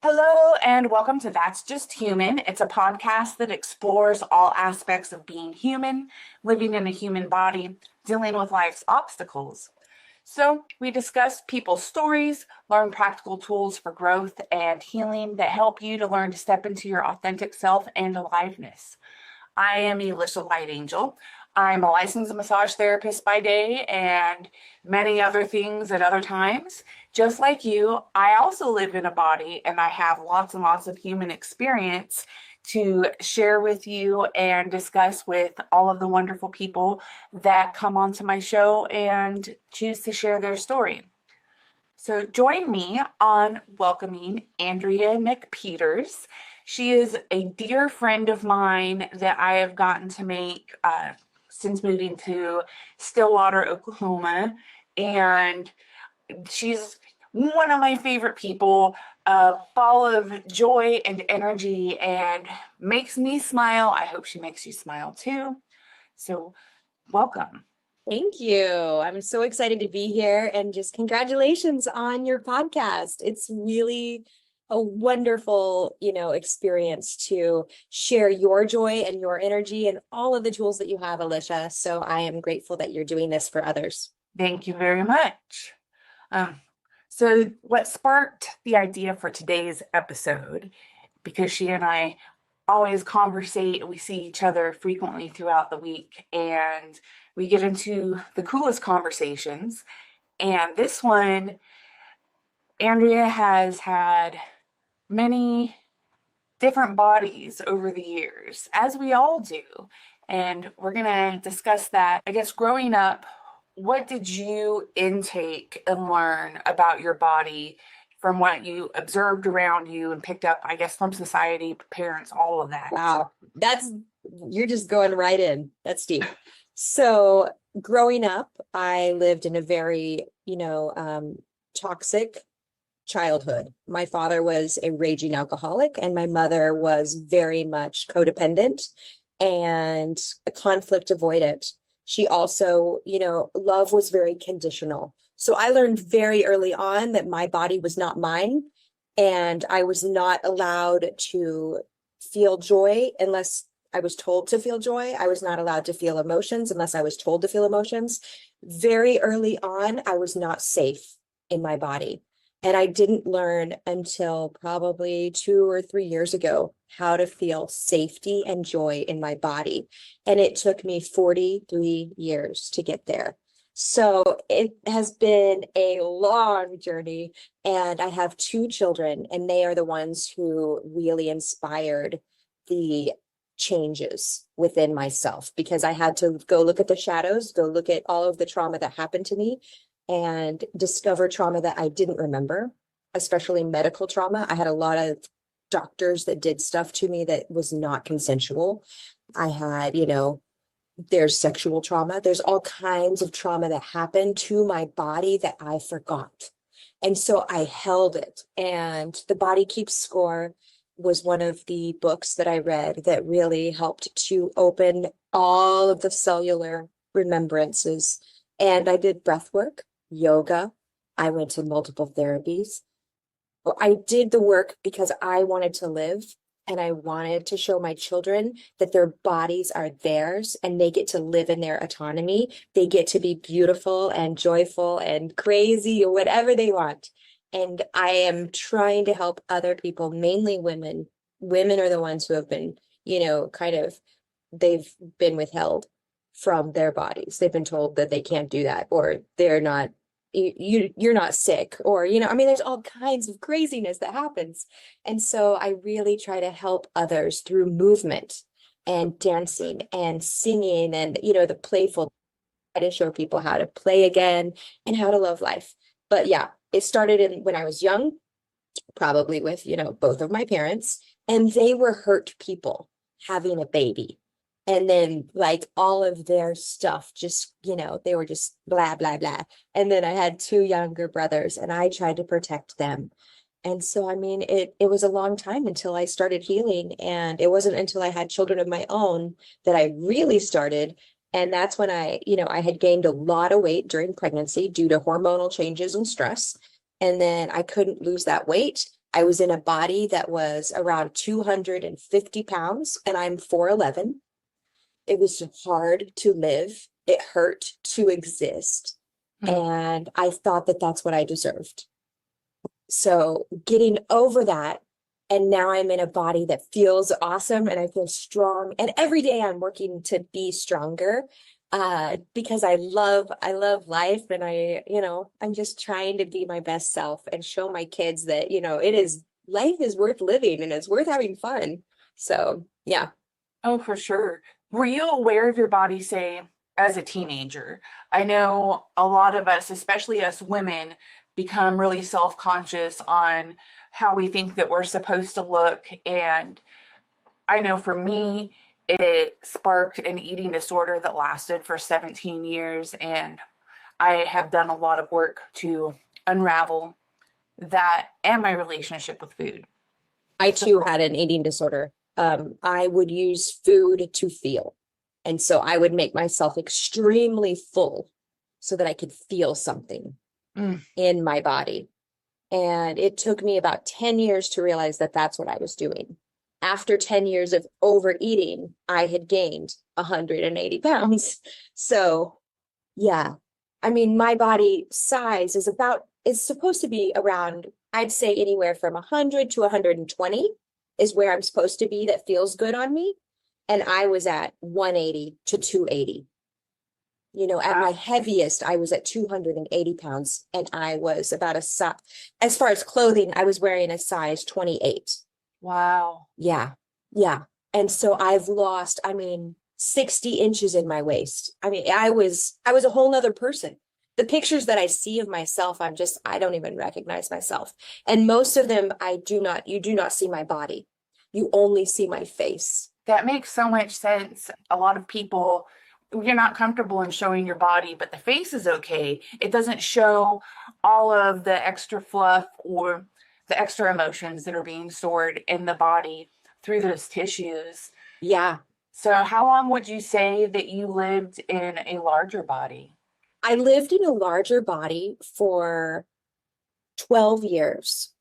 Hello, and welcome to That's Just Human. It's a podcast that explores all aspects of being human, living in a human body, dealing with life's obstacles. So, we discuss people's stories, learn practical tools for growth and healing that help you to learn to step into your authentic self and aliveness. I am Elisha Light Angel. I'm a licensed massage therapist by day and many other things at other times. Just like you, I also live in a body and I have lots and lots of human experience to share with you and discuss with all of the wonderful people that come onto my show and choose to share their story. So join me on welcoming Andrea MacPeters. She is a dear friend of mine that I have gotten to make since moving to Stillwater, Oklahoma. And she's one of my favorite people, full of joy and energy and makes me smile. I hope she makes you smile too. So, welcome. Thank you. I'm so excited to be here and just congratulations on your podcast. It's really a wonderful, experience to share your joy and your energy and all of the tools that you have, Alicia. So I am grateful that you're doing this for others. Thank you very much. Um, so, what sparked the idea for today's episode, because she and I always conversate, we see each other frequently throughout the week, and we get into the coolest conversations. And this one, Andrea has had many different bodies over the years, as we all do. And we're going to discuss that. I guess growing up, what did you intake and learn about your body from what you observed around you and picked up, I guess, from society, parents, all of that? Wow. You're just going right in. That's deep. So growing up, I lived in a very, toxic childhood. My father was a raging alcoholic, and my mother was very much codependent and a conflict avoidant. She also, love was very conditional. So I learned very early on that my body was not mine, and I was not allowed to feel joy unless I was told to feel joy. I was not allowed to feel emotions unless I was told to feel emotions. Very early on, I was not safe in my body. And I didn't learn until probably 2 or 3 years ago how to feel safety and joy in my body. And it took me 43 years to get there. So it has been a long journey. And I have two children, and they are the ones who really inspired the changes within myself, because I had to go look at the shadows, go look at all of the trauma that happened to me, and discover trauma that I didn't remember, especially medical trauma. I had a lot of doctors that did stuff to me that was not consensual. I had, there's sexual trauma. There's all kinds of trauma that happened to my body that I forgot. And so I held it. And The Body Keeps Score was one of the books that I read that really helped to open all of the cellular remembrances. And I did breath work, yoga. I went to multiple therapies. I did the work because I wanted to live, and I wanted to show my children that their bodies are theirs and they get to live in their autonomy. They get to be beautiful and joyful and crazy or whatever they want. And I am trying to help other people, mainly women. Women are the ones who have been, they've been withheld from their bodies. They've been told that they can't do that, or they're not, you're not sick, or, there's all kinds of craziness that happens. And so I really try to help others through movement and dancing and singing and, the playful, try to show people how to play again and how to love life. But yeah, it started when I was young, probably with, both of my parents, and they were hurt people having a baby. And then like all of their stuff, just, they were just blah, blah, blah. And then I had two younger brothers, and I tried to protect them. And so, it was a long time until I started healing. And it wasn't until I had children of my own that I really started. And that's when I had gained a lot of weight during pregnancy due to hormonal changes and stress. And then I couldn't lose that weight. I was in a body that was around 250 pounds, and I'm 4'11". It was hard to live. It hurt to exist. Mm. And I thought that that's what I deserved. So getting over that, and now I'm in a body that feels awesome and I feel strong. And every day I'm working to be stronger because I love life, and I'm just trying to be my best self and show my kids that, life is worth living and it's worth having fun. So yeah. Oh, for sure. Were you aware of your body, say, as a teenager? I know a lot of us, especially us women, become really self-conscious on how we think that we're supposed to look. And I know for me, it sparked an eating disorder that lasted for 17 years. And I have done a lot of work to unravel that and my relationship with food. I So, too had an eating disorder. I would use food to feel. And so I would make myself extremely full so that I could feel something mm, in my body. And it took me about 10 years to realize that that's what I was doing. After 10 years of overeating, I had gained 180 pounds. So, yeah. I mean, my body size is supposed to be around, I'd say anywhere from 100 to 120 is where I'm supposed to be that feels good on me. And I was at 180 to 280. At my heaviest, I was at 280 pounds, and I was about as far as clothing, I was wearing a size 28. wow. Yeah. Yeah. And so I've lost, 60 inches in my waist. I was a whole nother person. The pictures that I see of myself, I don't even recognize myself. And most of them, you do not see my body. You only see my face. That makes so much sense. A lot of people, you're not comfortable in showing your body, but the face is okay. It doesn't show all of the extra fluff or the extra emotions that are being stored in the body through those tissues. Yeah. So, how long would you say that you lived in a larger body? I lived in a larger body for 12 years.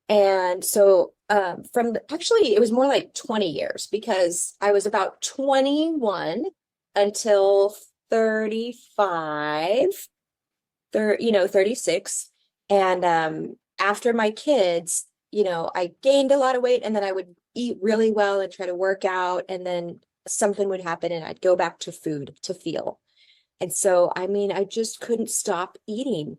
And so actually it was more like 20 years because I was about 21 until 35, 36. And after my kids, I gained a lot of weight, and then I would eat really well and try to work out, and then something would happen and I'd go back to food to feel. And so, I just couldn't stop eating.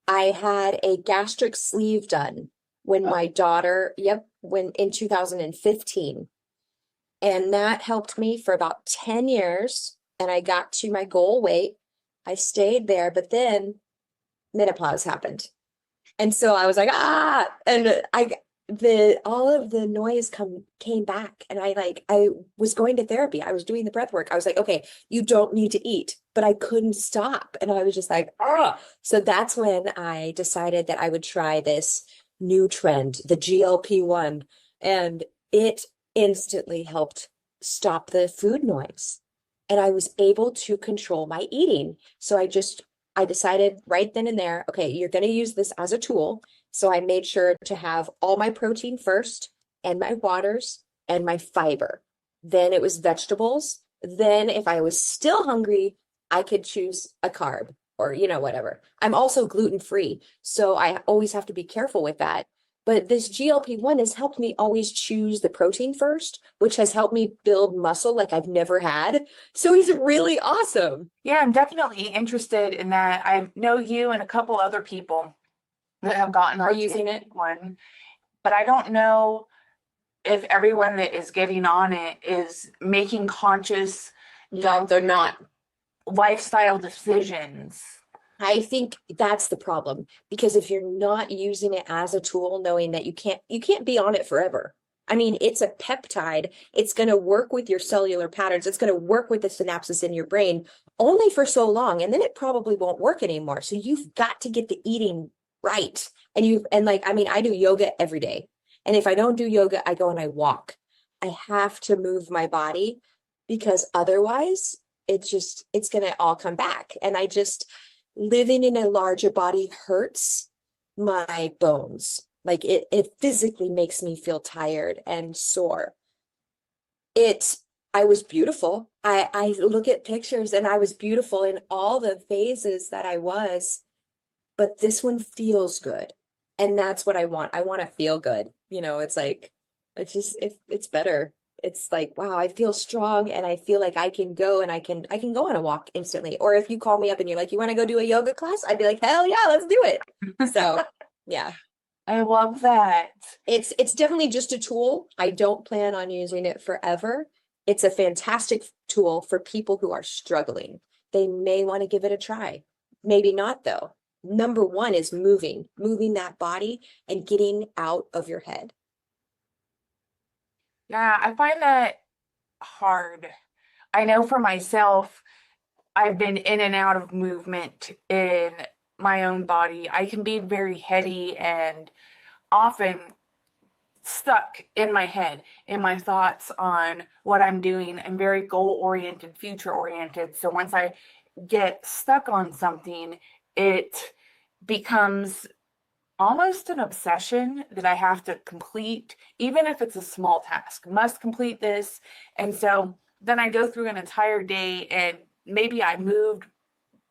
I had a gastric sleeve done when my daughter, when in 2015. And that helped me for about 10 years. And I got to my goal weight. I stayed there, but then menopause happened. And so I was like, and all of the noise came back, and I was going to therapy. I was doing the breath work. I was like, okay, you don't need to eat, but I couldn't stop. And I was just like, so that's when I decided that I would try this new trend, the GLP-1, and it instantly helped stop the food noise. And I was able to control my eating. So I decided right then and there, okay, you're going to use this as a tool. So I made sure to have all my protein first, and my waters, and my fiber. Then it was vegetables. Then if I was still hungry, I could choose a carb or, whatever. I'm also gluten free, so I always have to be careful with that. But this GLP-1 has helped me always choose the protein first, which has helped me build muscle like I've never had. So he's really awesome. Yeah, I'm definitely interested in that. I know you and a couple other people that have gotten Are on using it? one, but I don't know if everyone that is getting on it is making conscious No, they're not. lifestyle decisions. I think that's the problem, because if you're not using it as a tool, knowing that you can't be on it forever. It's a peptide. It's going to work with your cellular patterns. It's going to work with the synapses in your brain only for so long, and then it probably won't work anymore. So you've got to get the eating right. I do yoga every day. And if I don't do yoga, I go and I walk. I have to move my body, because otherwise it's going to all come back. And living in a larger body hurts my bones. Like it physically makes me feel tired and sore. I was beautiful. I look at pictures and I was beautiful in all the phases that I was, but this one feels good. And that's what I want. I want to feel good. It's like, it's better. It's like, wow, I feel strong and I feel like I can go and I can go on a walk instantly. Or if you call me up and you're like, you want to go do a yoga class? I'd be like, hell yeah, let's do it. So yeah. I love that. It's definitely just a tool. I don't plan on using it forever. It's a fantastic tool for people who are struggling. They may want to give it a try. Maybe not though. Number one is moving that body and getting out of your head. Yeah, I find that hard. I know for myself, I've been in and out of movement in my own body. I can be very heady and often stuck in my head, in my thoughts on what I'm doing. I'm very goal oriented, future oriented. So once I get stuck on something, it becomes almost an obsession that I have to complete, even if it's a small task, must complete this. And so then I go through an entire day and maybe I moved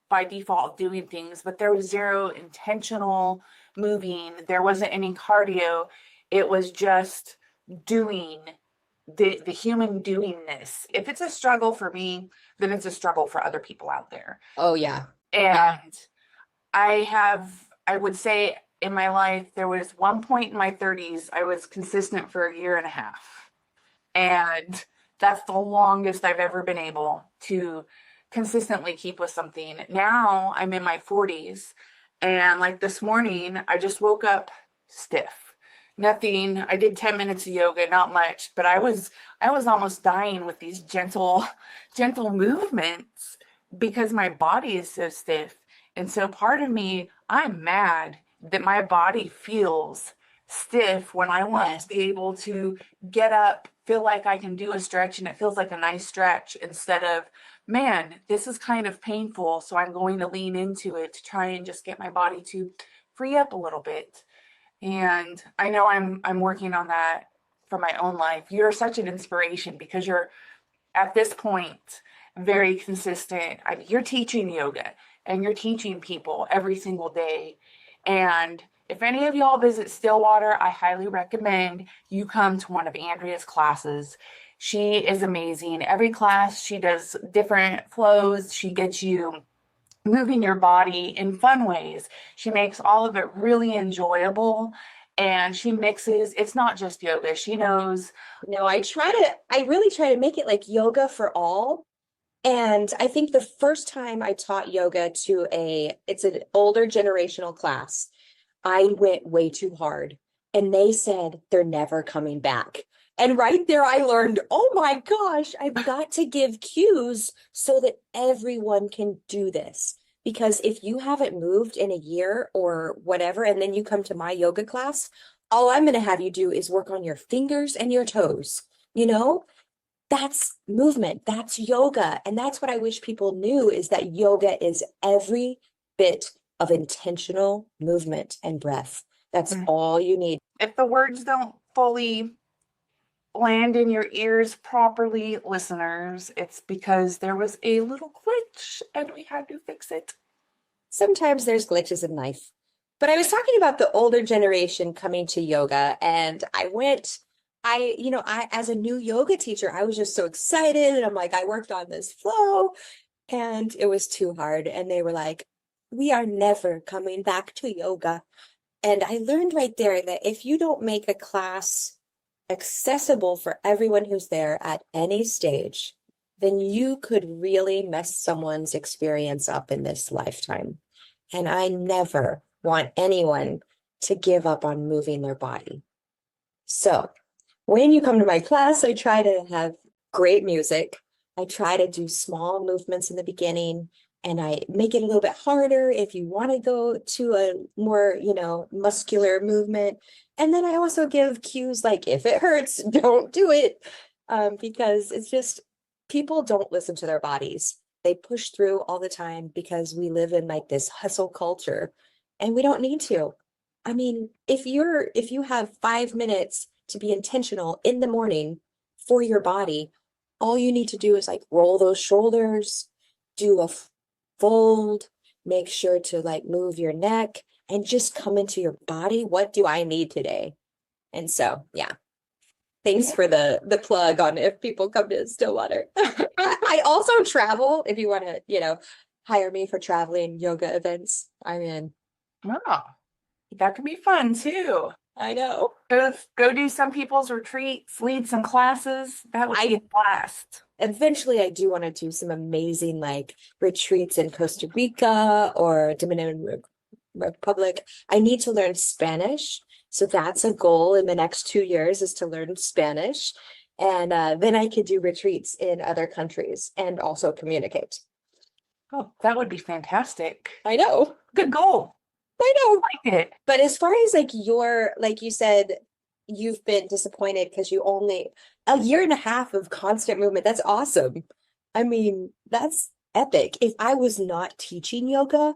by default doing things, but there was zero intentional moving. There wasn't any cardio. It was just doing the human doingness. If it's a struggle for me, then it's a struggle for other people out there. Oh yeah. And I would say in my life, there was one point in my 30s, I was consistent for a year and a half. And that's the longest I've ever been able to consistently keep with something. Now I'm in my 40s, and like this morning, I just woke up stiff. Nothing. I did 10 minutes of yoga, not much, but I was almost dying with these gentle movements because my body is so stiff. And so part of me, I'm mad that my body feels stiff when I want to be able to get up, feel like I can do a stretch and it feels like a nice stretch instead of, man, this is kind of painful. So I'm going to lean into it to try and just get my body to free up a little bit. And I know I'm working on that for my own life. You're such an inspiration because you're at this point very consistent. You're teaching yoga and you're teaching people every single day. And if any of y'all visit Stillwater, I highly recommend you come to one of Andrea's classes. She is amazing. Every class, she does different flows. She gets you moving your body in fun ways. She makes all of it really enjoyable. And she mixes, it's not just yoga. She knows. No, I really try to make it like yoga for all. And I think the first time I taught yoga to it's an older generational class, I went way too hard. And they said they're never coming back. And right there, I learned, oh my gosh, I've got to give cues so that everyone can do this. Because if you haven't moved in a year or whatever, and then you come to my yoga class, all I'm going to have you do is work on your fingers and your toes. You know, that's movement, that's yoga. And that's what I wish people knew is that yoga is every bit of intentional movement and breath. That's all you need. If the words don't fully land in your ears properly, listeners, it's because there was a little glitch and we had to fix it. Sometimes there's glitches in life. But I was talking about the older generation coming to yoga, and as a new yoga teacher, I was just so excited. And I'm like, I worked on this flow and it was too hard. And they were like, we are never coming back to yoga. And I learned right there that if you don't make a class accessible for everyone who's there at any stage, then you could really mess someone's experience up in this lifetime. And I never want anyone to give up on moving their body. So when you come to my class, I try to have great music. I try to do small movements in the beginning, and I make it a little bit harder if you want to go to a more, muscular movement. And then I also give cues like, if it hurts, don't do it. Because it's just, people don't listen to their bodies. They push through all the time because we live in like this hustle culture and we don't need to. I mean, if you have 5 minutes to be intentional in the morning for your body, all you need to do is like roll those shoulders, do a fold, make sure to like move your neck and just come into your body. What do I need today? And so, yeah. Thanks for the plug on if people come to Stillwater. I also travel if you want to, hire me for traveling yoga events. I'm in. Oh, that could be fun too. I know. Go do some people's retreats, lead some classes. That would be a blast. Eventually I do want to do some amazing like retreats in Costa Rica or Dominican Republic. I need to learn Spanish. So that's a goal in the next 2 years is to learn Spanish. And then I could do retreats in other countries and also communicate. Oh, that would be fantastic. I know. Good goal. I know. I like it. But as far as like like you said, you've been disappointed because you only a year and a half of constant movement. That's awesome. I mean, that's epic. If I was not teaching yoga,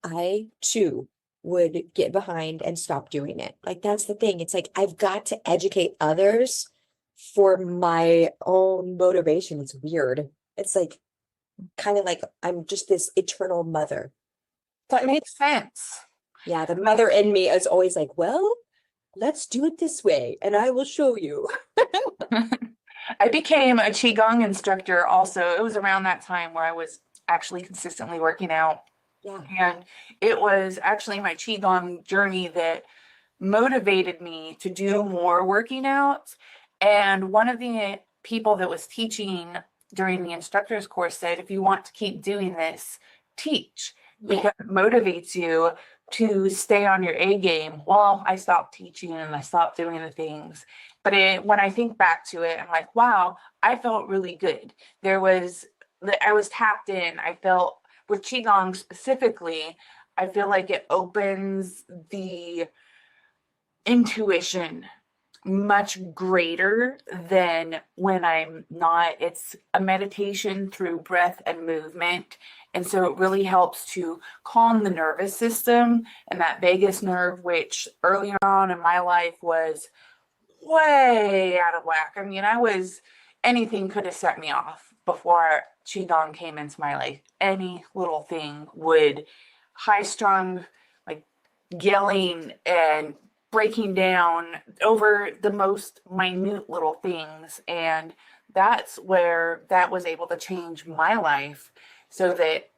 I too would get behind and stop doing it. Like that's the thing. It's like I've got to educate others for my own motivation. It's weird. It's like kind of like I'm just this eternal mother. That makes sense. Yeah, the mother in me is always like, well, let's do it this way, and I will show you. I became a Qigong instructor also. It was around that time where I was actually consistently working out. Yeah. And it was actually my Qigong journey that motivated me to do more working out. And one of the people that was teaching during the instructor's course said, if you want to keep doing this, teach because it motivates you to stay on your A game. Well, I stopped teaching and I stopped doing the things. But when I think back to it, I'm like, wow, I felt really good. I was tapped in. I felt with Qigong specifically, I feel like it opens the intuition much greater than when I'm not. It's a meditation through breath and movement. And so it really helps to calm the nervous system and that vagus nerve, which earlier on in my life was way out of whack. I mean, anything could have set me off before Qigong came into my life. Any little thing would high strung, like yelling and breaking down over the most minute little things. And that's where that was able to change my life so that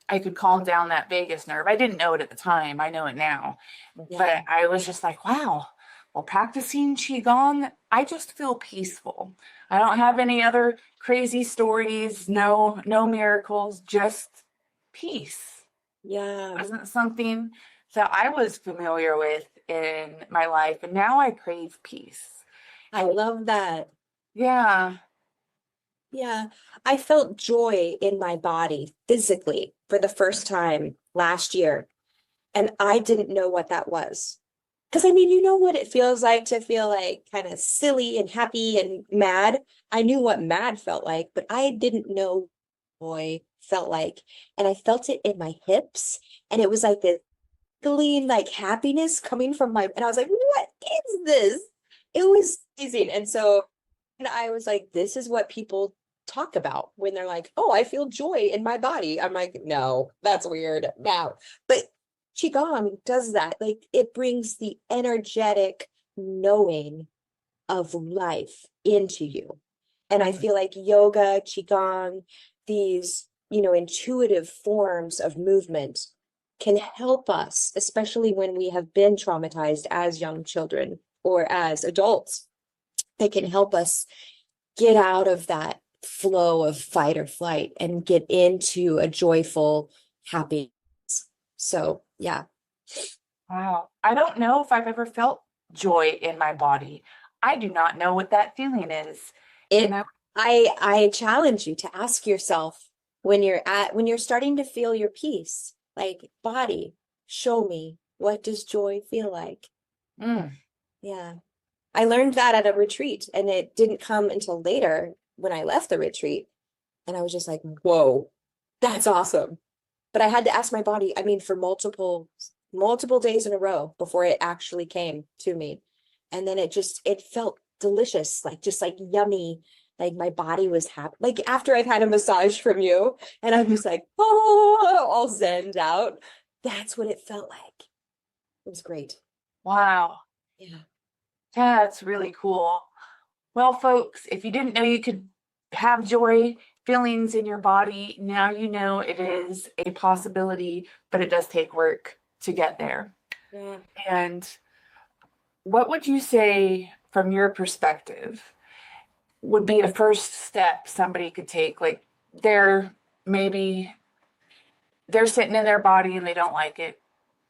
I could calm down that vagus nerve. I didn't know it at the time. I know it now. Yeah. But I was just like, wow, well, practicing Qigong, I just feel peaceful. I don't have any other crazy stories, no miracles, just peace. Yeah. Wasn't something that I was familiar with in my life, and now I crave peace. I love that. Yeah. Yeah. I felt joy in my body physically for the first time last year. And I didn't know what that was. Because I mean, you know what it feels like to feel like kind of silly and happy and mad. I knew what mad felt like, but I didn't know joy felt like. And I felt it in my hips. And it was like this feeling like happiness coming from and I was like, what is this? It was amazing. And I was like, this is what people talk about when they're like, oh, I feel joy in my body. I'm like, no, that's weird. Now, but Qigong does that. Like it brings the energetic knowing of life into you. And I feel like yoga, Qigong, these, intuitive forms of movement can help us, especially when we have been traumatized as young children or as adults. They can help us get out of that flow of fight or flight and get into a joyful, happy. So, yeah. Wow. I don't know if I've ever felt joy in my body. I do not know what that feeling is. It, I challenge you to ask yourself when you're starting to feel your peace, like body, show me, what does joy feel like? Yeah. I learned that at a retreat and it didn't come until later when I left the retreat. And I was just like, whoa, that's awesome. But I had to ask my body, I mean, for multiple multiple days in a row before it actually came to me. And then it felt delicious, like just like yummy. Like my body was happy. Like after I've had a massage from you and I'm just like, oh, all zenned out. That's what it felt like. It was great. Wow. Yeah. That's really cool. Well, folks, if you didn't know you could have joy feelings in your body, now you know it is a possibility, but it does take work to get there. Yeah. And what would you say from your perspective would be a first step somebody could take? Like they're maybe they're sitting in their body and they don't like it.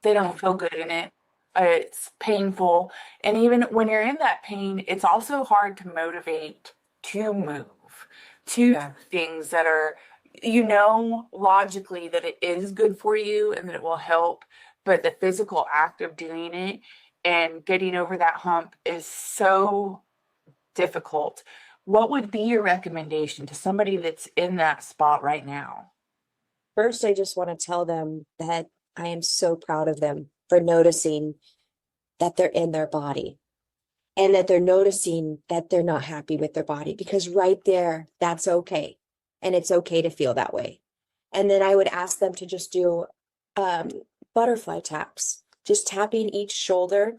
They don't feel good in it. It's painful. And even when you're in that pain, it's also hard to motivate to move to Yeah. things that are, you know, logically that it is good for you and that it will help. But the physical act of doing it and getting over that hump is so difficult. What would be your recommendation to somebody that's in that spot right now? First, I just want to tell them that I am so proud of them for noticing that they're in their body and that they're noticing that they're not happy with their body, because right there, that's okay. And it's okay to feel that way. And then I would ask them to just do um, butterfly taps, just tapping each shoulder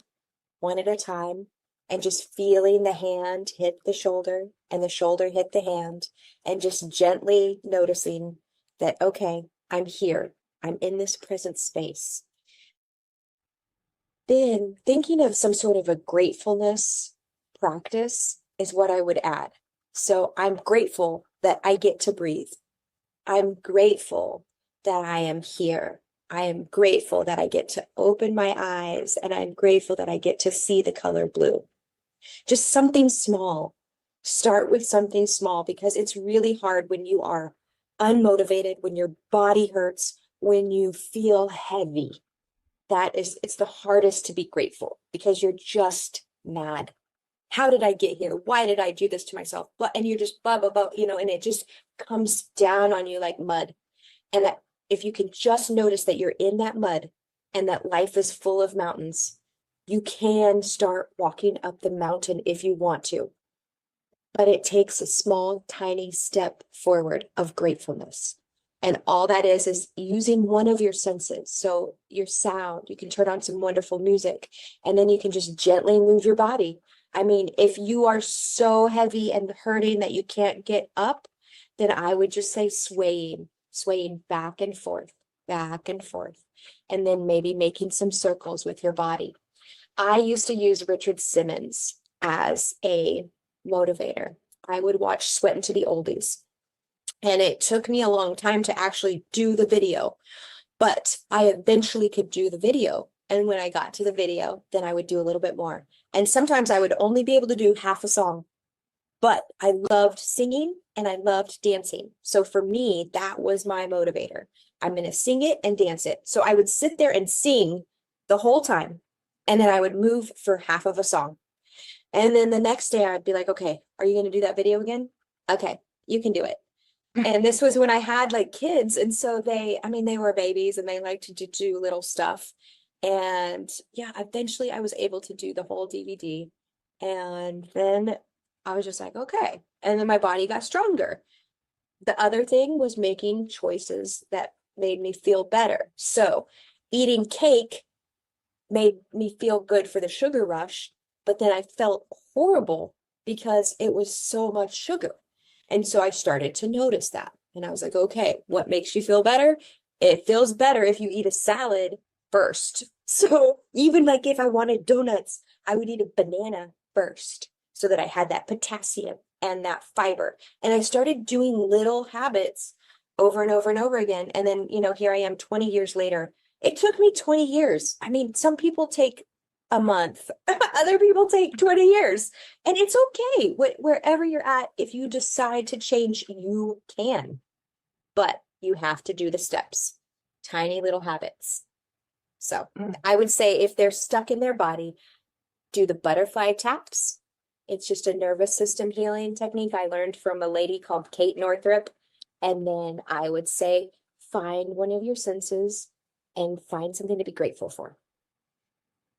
one at a time and just feeling the hand hit the shoulder and the shoulder hit the hand and just gently noticing that, okay, I'm here. I'm in this present space. Then thinking of some sort of a gratefulness practice is what I would add. So I'm grateful that I get to breathe. I'm grateful that I am here. I am grateful that I get to open my eyes, and I'm grateful that I get to see the color blue. Just something small. Start with something small, because it's really hard when you are unmotivated, when your body hurts, when you feel heavy. It's the hardest to be grateful because you're just mad. How did I get here? Why did I do this to myself? And you're just blah, blah, blah, and it just comes down on you like mud. And that if you can just notice that you're in that mud and that life is full of mountains, you can start walking up the mountain if you want to. But it takes a small, tiny step forward of gratefulness. And all that is using one of your senses. So your sound, you can turn on some wonderful music, and then you can just gently move your body. I mean, if you are so heavy and hurting that you can't get up, then I would just say swaying back and forth, and then maybe making some circles with your body. I used to use Richard Simmons as a motivator. I would watch Sweatin' to the Oldies. And it took me a long time to actually do the video, but I eventually could do the video. And when I got to the video, then I would do a little bit more. And sometimes I would only be able to do half a song, but I loved singing and I loved dancing. So for me, that was my motivator. I'm going to sing it and dance it. So I would sit there and sing the whole time, and then I would move for half of a song. And then the next day I'd be like, okay, are you going to do that video again? Okay, you can do it. And this was when I had like kids. And so they were babies and they liked to do little stuff. And yeah, eventually I was able to do the whole DVD. And then I was just like, okay. And then my body got stronger. The other thing was making choices that made me feel better. So eating cake made me feel good for the sugar rush, but then I felt horrible because it was so much sugar. And so I started to notice that. And I was like, okay, what makes you feel better? It feels better if you eat a salad first. So even like if I wanted donuts, I would eat a banana first so that I had that potassium and that fiber. And I started doing little habits over and over and over again. And then, here I am 20 years later. It took me 20 years. I mean, some people take a month, other people take 20 years, and it's okay. Wherever you're at, if you decide to change, you can, but you have to do the steps, tiny little habits. So I would say if they're stuck in their body, do the butterfly taps. It's just a nervous system healing technique I learned from a lady called Kate Northrup. And then I would say, find one of your senses and find something to be grateful for.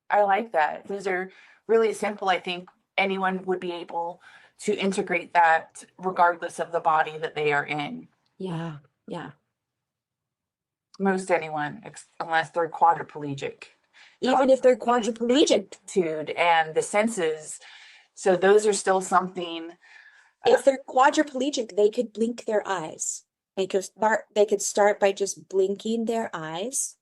I like that. These are really simple. I think anyone would be able to integrate that regardless of the body that they are in. Yeah. Yeah. Most anyone, unless they're quadriplegic. Even if they're quadriplegic, Attitude and the senses. So those are still something. if they're quadriplegic, they could blink their eyes. They could start by just blinking their eyes,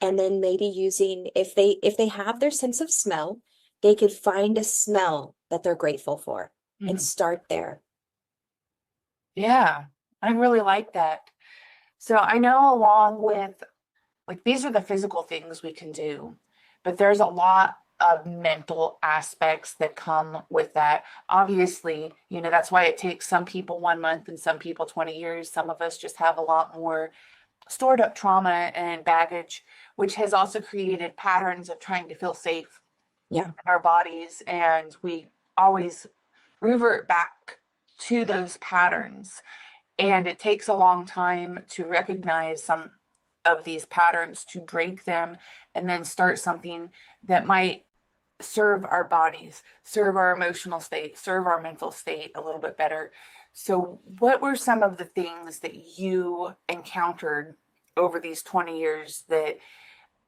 and then maybe using, if they have their sense of smell, they could find a smell that they're grateful for and start there. Yeah, I really like that. So I know along with like these are the physical things we can do, but there's a lot of mental aspects that come with that. Obviously, that's why it takes some people 1 month and some people 20 years. Some of us just have a lot more stored up trauma and baggage, which has also created patterns of trying to feel safe Yeah. in our bodies. And we always revert back to those patterns. And it takes a long time to recognize some of these patterns, to break them, and then start something that might serve our bodies, serve our emotional state, serve our mental state a little bit better. So, what were some of the things that you encountered over these 20 years that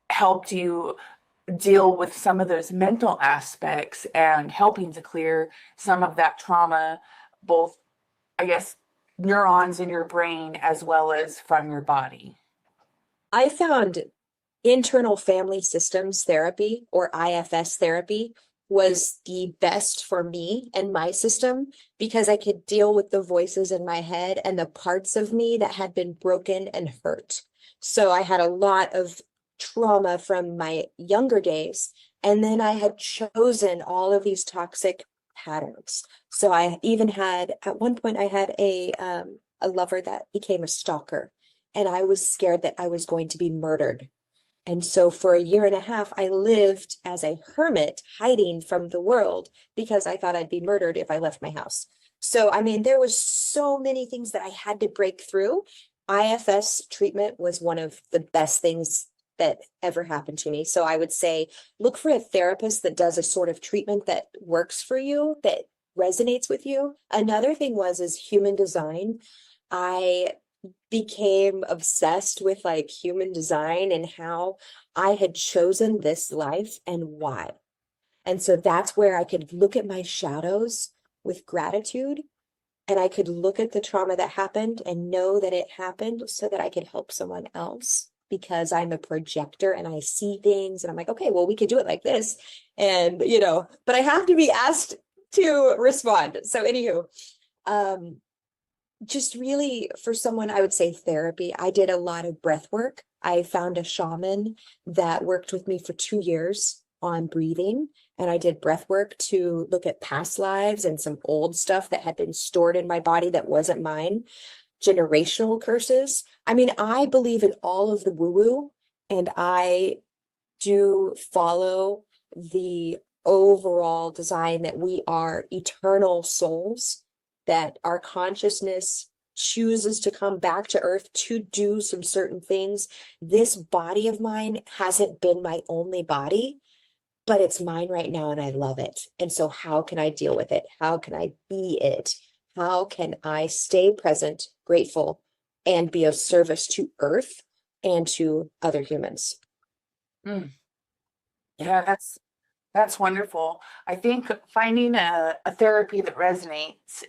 helped you deal with some of those mental aspects and helping to clear some of that trauma, both, I guess, neurons in your brain as well as from your body? I found internal family systems therapy, or IFS therapy, was the best for me and my system, because I could deal with the voices in my head and the parts of me that had been broken and hurt. So I had a lot of trauma from my younger days, and then I had chosen all of these toxic patterns. So I even had, at one point, I had a lover that became a stalker, and I was scared that I was going to be murdered. And so for a year and a half, I lived as a hermit, hiding from the world, because I thought I'd be murdered if I left my house. So, I mean, there was so many things that I had to break through. IFS treatment was one of the best things that ever happened to me. So I would say, look for a therapist that does a sort of treatment that works for you, that resonates with you. Another thing is human design. I became obsessed with like human design and how I had chosen this life and why. And so that's where I could look at my shadows with gratitude, and I could look at the trauma that happened and know that it happened so that I could help someone else, because I'm a projector and I see things and I'm like, okay, well, we could do it like this. And, but I have to be asked to respond. So anywho, just really, for someone, I would say therapy. I did a lot of breath work. I found a shaman that worked with me for 2 years on breathing, and I did breath work to look at past lives and some old stuff that had been stored in my body that wasn't mine, generational curses. I mean, I believe in all of the woo-woo, and I do follow the overall design that we are eternal souls, that our consciousness chooses to come back to earth to do some certain things. This body of mine hasn't been my only body, but it's mine right now and I love it. And so how can I deal with it? How can I be it? How can I stay present, grateful, and be of service to earth and to other humans? Mm. Yeah, that's wonderful. I think finding a therapy that resonates,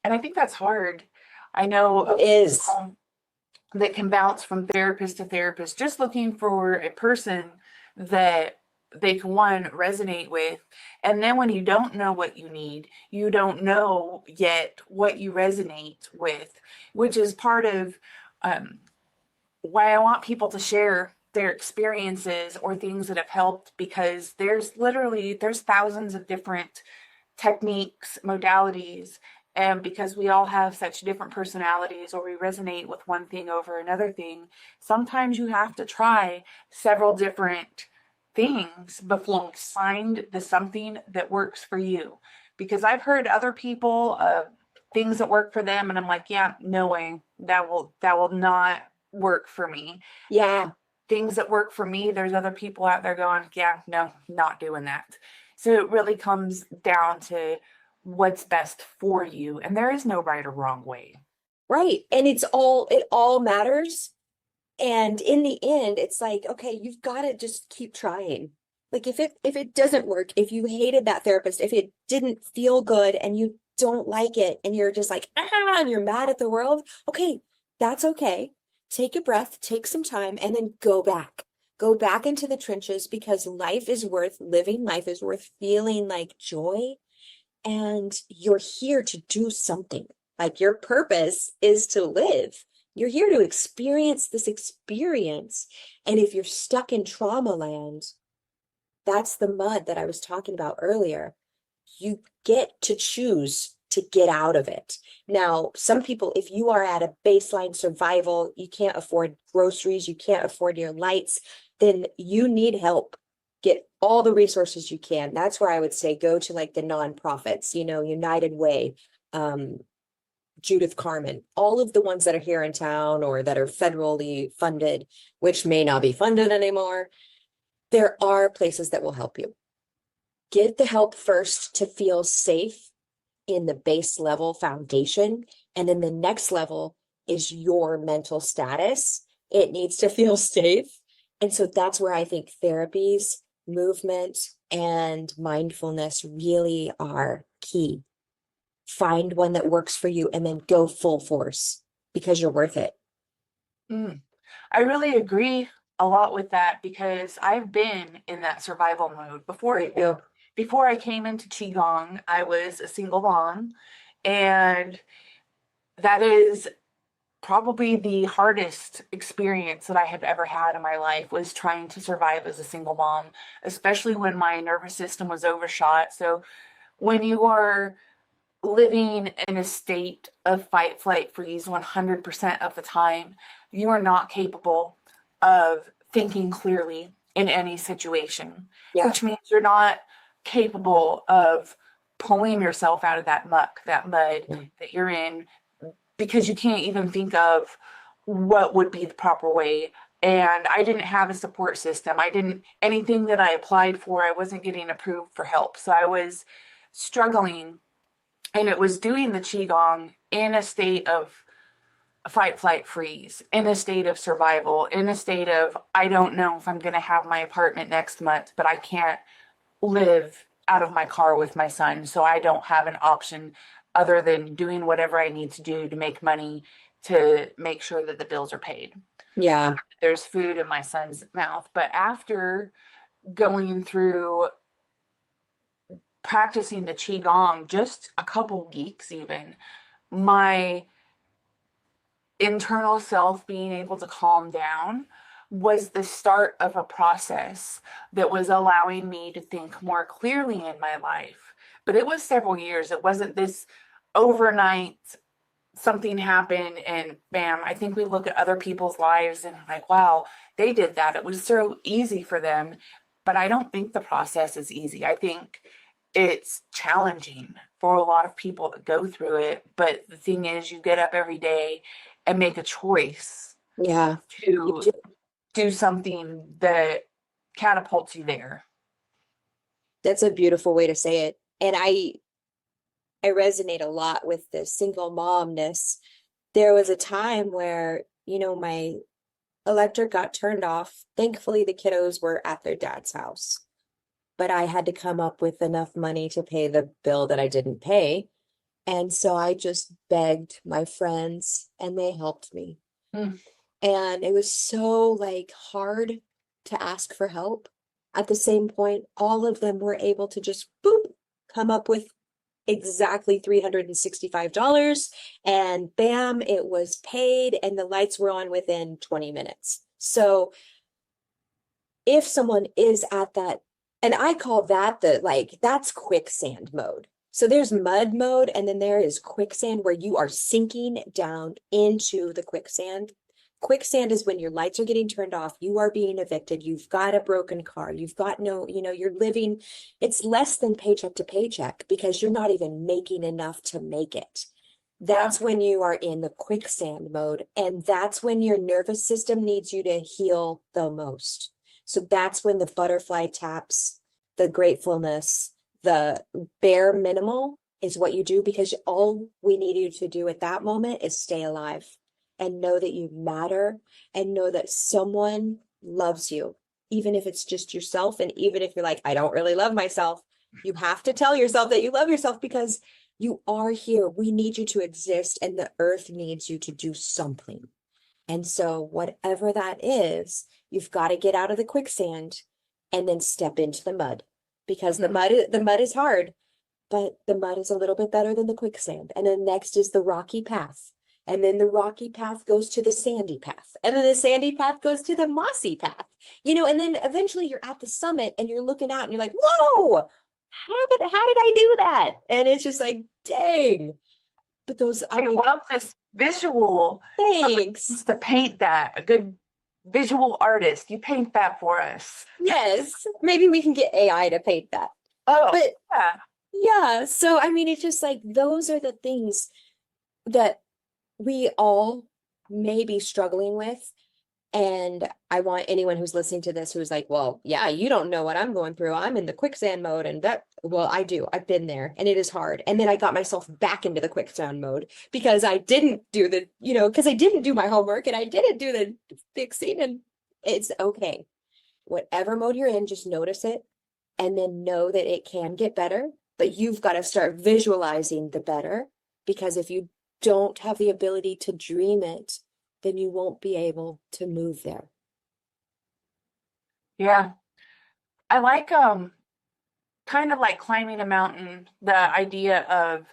and I think that's hard. I know It is. that can bounce from therapist to therapist, just looking for a person that they can one resonate with. And then when you don't know what you need, you don't know yet what you resonate with, which is part of um, why I want people to share their experiences or things that have helped, because there's thousands of different techniques, modalities, and because we all have such different personalities, or we resonate with one thing over another thing, sometimes you have to try several different things before you find the something that works for you. Because I've heard other people things that work for them, and I'm like, yeah, no way, that will not work for me. Yeah. things that work for me, there's other people out there going, yeah, no, not doing that. So it really comes down to what's best for you. And there is no right or wrong way. Right. And it all matters. And in the end, it's like, okay, you've got to just keep trying. Like if it doesn't work, if you hated that therapist, if it didn't feel good and you don't like it and you're just like, and you're mad at the world, okay, that's okay. Take a breath, take some time, and then go back. Go back into the trenches because life is worth living. Life is worth feeling like joy. And you're here to do something. Like your purpose is to live. You're here to experience this experience. And if you're stuck in trauma land, that's the mud that I was talking about earlier. You get to choose to get out of it. Now, some people, if you are at a baseline survival, you can't afford groceries, you can't afford your lights, then you need help. Get all the resources you can. That's where I would say go to like the nonprofits, United Way, Judith Carmen, all of the ones that are here in town or that are federally funded, which may not be funded anymore. There are places that will help you. Get the help first to feel safe in the base level foundation. And then the next level is your mental status. It needs to feel safe. And so that's where I think therapies, movement, and mindfulness really are key. Find one that works for you and then go full force because you're worth it. I really agree a lot with that because I've been in that survival mode before. Before I came into Qigong, I was a single mom, and that is probably the hardest experience that I have ever had in my life was trying to survive as a single mom, especially when my nervous system was overshot. So when you are living in a state of fight, flight, freeze 100% of the time, you are not capable of thinking clearly in any situation, which means you're not capable of pulling yourself out of that muck, that mud that you're in, because you can't even think of what would be the proper way. And I didn't have a support system. Anything that I applied for, I wasn't getting approved for help. So I was struggling, and it was doing the Qigong in a state of fight, flight, freeze, in a state of survival, in a state of, I don't know if I'm going to have my apartment next month, but I can't live out of my car with my son. So I don't have an option other than doing whatever I need to do to make money to make sure that the bills are paid. Yeah. There's food in my son's mouth. But after going through practicing the Qigong, just a couple weeks even, my internal self being able to calm down was the start of a process that was allowing me to think more clearly in my life. But it was several years. It wasn't this overnight something happened and bam. I think we look at other people's lives and like, wow, they did that. It was so easy for them. But I don't think the process is easy. I think it's challenging for a lot of people that go through it. But the thing is, you get up every day and make a choice to do something that catapults you there. That's a beautiful way to say it. And I resonate a lot with the single momness. There was a time where, my electric got turned off. Thankfully, the kiddos were at their dad's house, but I had to come up with enough money to pay the bill that I didn't pay. And so I just begged my friends and they helped me. And it was so hard to ask for help. At the same point, all of them were able to just come up with exactly $365 and bam, it was paid and the lights were on within 20 minutes. So if someone is at that, and I call that that's quicksand mode. So there's mud mode and then there is quicksand where you are sinking down into the quicksand. Quicksand is when your lights are getting turned off, you are being evicted, you've got a broken car, you've got you're living, it's less than paycheck to paycheck because you're not even making enough to make it. that's when you are in the quicksand mode. And that's when your nervous system needs you to heal the most. So that's when the butterfly taps, the gratefulness, the bare minimal is what you do, because all we need you to do at that moment is stay alive and know that you matter and know that someone loves you, even if it's just yourself. And even if you're like, I don't really love myself, you have to tell yourself that you love yourself, because you are here. We need you to exist, and the earth needs you to do something. And so, whatever that is, you've got to get out of the quicksand and then step into the mud, because the mud is hard, but the mud is a little bit better than the quicksand. And then next is the rocky path. And then the rocky path goes to the sandy path. And then the sandy path goes to the mossy path. And then eventually you're at the summit and you're looking out and you're like, whoa, how did I do that? And it's just like, dang. But I love this visual. thanks. Just to paint that, a good visual artist. You paint that for us. Yes. Maybe we can get AI to paint that. Oh, But yeah. yeah. So, I mean, it's just like, those are the things that we all may be struggling with. And I want anyone who's listening to this who's like, well, yeah, you don't know what I'm going through. I'm in the quicksand mode. And well, I do. I've been there and it is hard. And then I got myself back into the quicksand mode because I didn't do because I didn't do my homework and I didn't do the fixing. And it's okay. Whatever mode you're in, just notice it and then know that it can get better. But you've got to start visualizing the better, because if you don't have the ability to dream it, then you won't be able to move there. Yeah. I like kind of like climbing a mountain, the idea of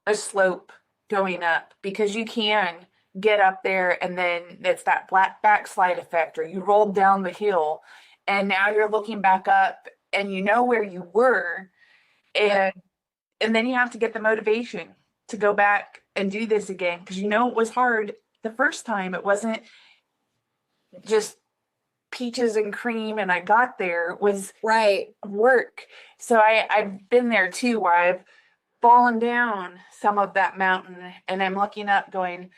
a slope going up, because you can get up there and then it's that black backslide effect, or you roll down the hill and now you're looking back up and you know where you were, and then you have to get the motivation to go back and do this again, because it was hard the first time. It wasn't just peaches and cream and I got there. It was Right. work. So I've been there too, where I've fallen down some of that mountain and I'm looking up going,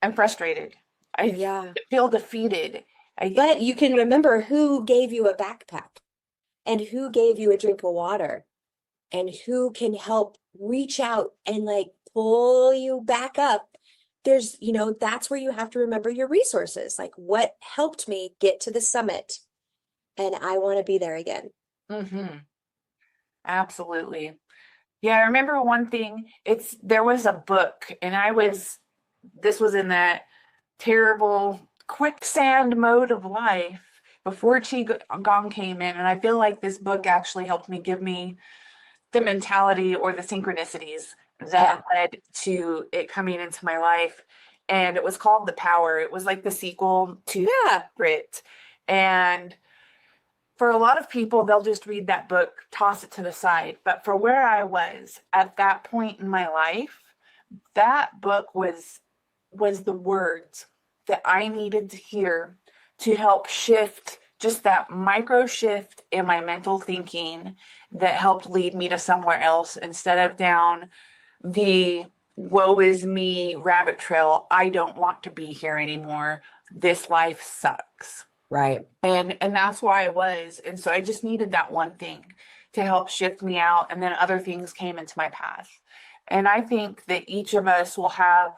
I'm frustrated. I feel defeated. But you can remember who gave you a backpack and who gave you a drink of water and who can help reach out and like pull you back up. There's, that's where you have to remember your resources. Like, what helped me get to the summit? And I want to be there again. Mm-hmm. Absolutely. Yeah, I remember one thing. There was a book, and this was in that terrible quicksand mode of life before Qigong came in. And I feel like this book actually helped me, give me the mentality or the synchronicities that led to it coming into my life. And it was called The Power. It was like the sequel to Grit. And for a lot of people, they'll just read that book, toss it to the side. But for where I was at that point in my life, that book was the words that I needed to hear to help shift, just that micro shift in my mental thinking that helped lead me to somewhere else, instead of down the woe is me rabbit trail. I don't want to be here anymore. This life sucks. Right. And that's where I was. And so I just needed that one thing to help shift me out. And then other things came into my path. And I think that each of us will have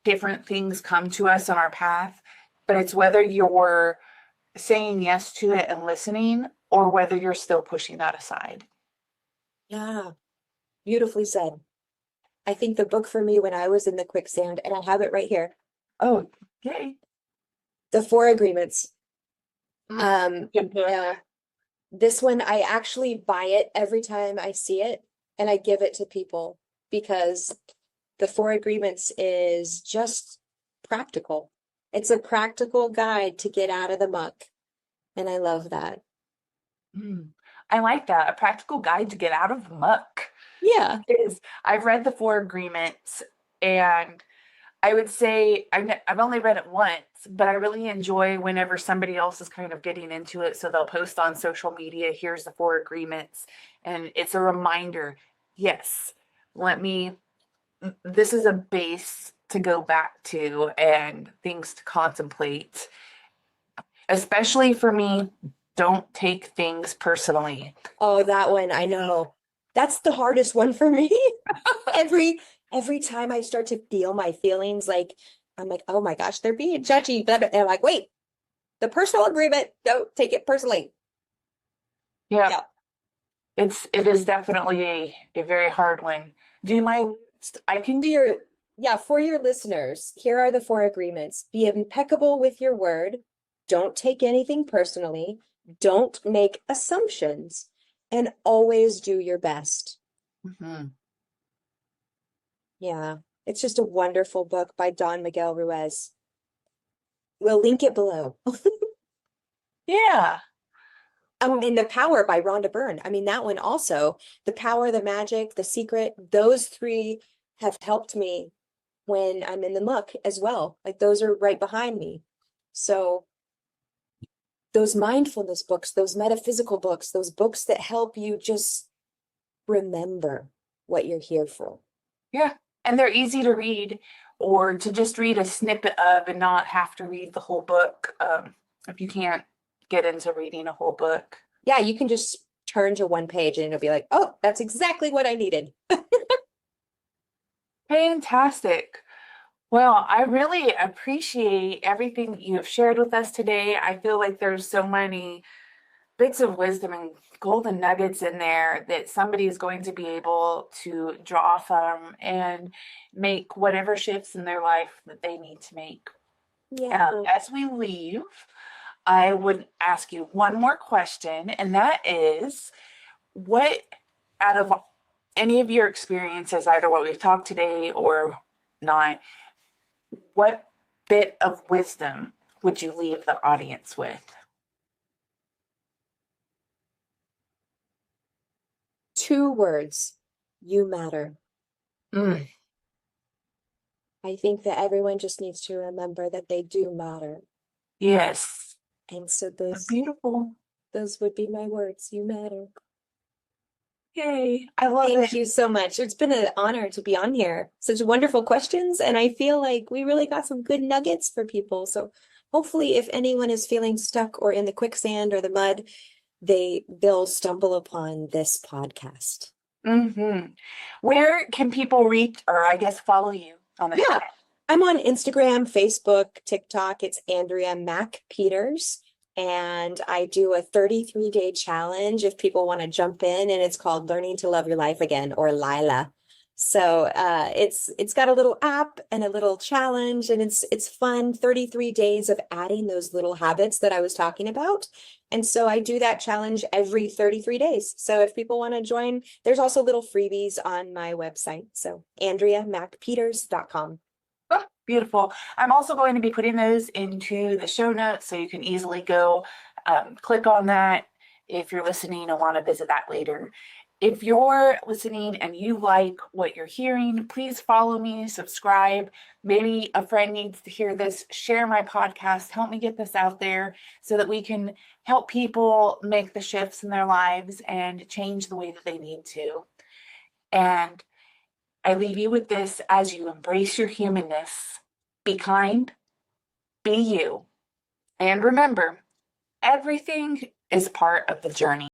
different things come to us on our path, but it's whether you're saying yes to it and listening, or whether you're still pushing that aside. Yeah. Beautifully said. I think the book for me when I was in the quicksand, and I have it right here, Oh, yay. The Four Agreements. Yeah. This one, I actually buy it every time I see it and I give it to people, because the Four Agreements is just practical. It's a practical guide to get out of the muck. And I love that. I like that. A practical guide to get out of the muck. Yeah. I've read the Four Agreements, and I would say I've only read it once, but I really enjoy whenever somebody else is kind of getting into it. So they'll post on social media, here's the Four Agreements. And it's a reminder, yes, let me this is a base to go back to and things to contemplate. Especially for me, don't take things personally. Oh, that one, I know. That's the hardest one for me. Every every time I start to feel my feelings, like I'm like, oh my gosh, they're being judgy. But I'm like, wait, the personal agreement, don't take it personally. Yeah, Yeah. it is definitely a very hard one. Do you mind? I can do Your yeah, for your listeners, here are the four agreements. Be impeccable with your word. Don't take anything personally. Don't make assumptions. And always do your best. Mhm. Yeah, it's just a wonderful book by Don Miguel Ruiz. We'll link it below. Yeah. And The Power by Rhonda Byrne. I mean, that one also, The Power, The Magic, The Secret, those three have helped me when I'm in the muck as well. Like those are right behind me. So those mindfulness books, those metaphysical books, those books that help you just remember what you're here for. Yeah. And they're easy to read or to just read a snippet of and not have to read the whole book if you can't get into reading a whole book. Yeah, you can just turn to one page and it'll be like, oh, that's exactly what I needed. Fantastic. Well, I really appreciate everything that you have shared with us today. I feel like there's so many bits of wisdom and golden nuggets in there that somebody is going to be able to draw from and make whatever shifts in their life that they need to make. Yeah. As we leave, I would ask you one more question, and that is what out of any of your experiences, either what we've talked today or not, what bit of wisdom would you leave the audience with? Two words, you matter. Mm, I think that everyone just needs to remember that they do matter. yes, And so beautiful. those would be my words. You matter. Yay, I love Thank it. you so much. It's been an honor to be on here. Such wonderful questions, and I feel like we really got some good nuggets for people. So hopefully if anyone is feeling stuck or in the quicksand or the mud, they'll stumble upon this podcast. Where can people reach or I guess follow you on the Yeah. I'm on Instagram, Facebook, TikTok. It's Andrea MacPeters. And I do a 33-day challenge if people want to jump in, and it's called Learning to Love Your Life Again, or Lila. So it's got a little app and a little challenge, and it's fun. 33 days of adding those little habits that I was talking about. And so I do that challenge every 33 days. So if people want to join, there's also little freebies on my website. So AndreaMacPeters.com. Oh, beautiful. I'm also going to be putting those into the show notes so you can easily go click on that if you're listening and want to visit that later. If you're listening and you like what you're hearing, please follow me, subscribe. Maybe a friend needs to hear this. Share my podcast. Help me get this out there so that we can help people make the shifts in their lives and change the way that they need to. And I leave you with this as you embrace your humanness. Be kind, be you, and remember, everything is part of the journey.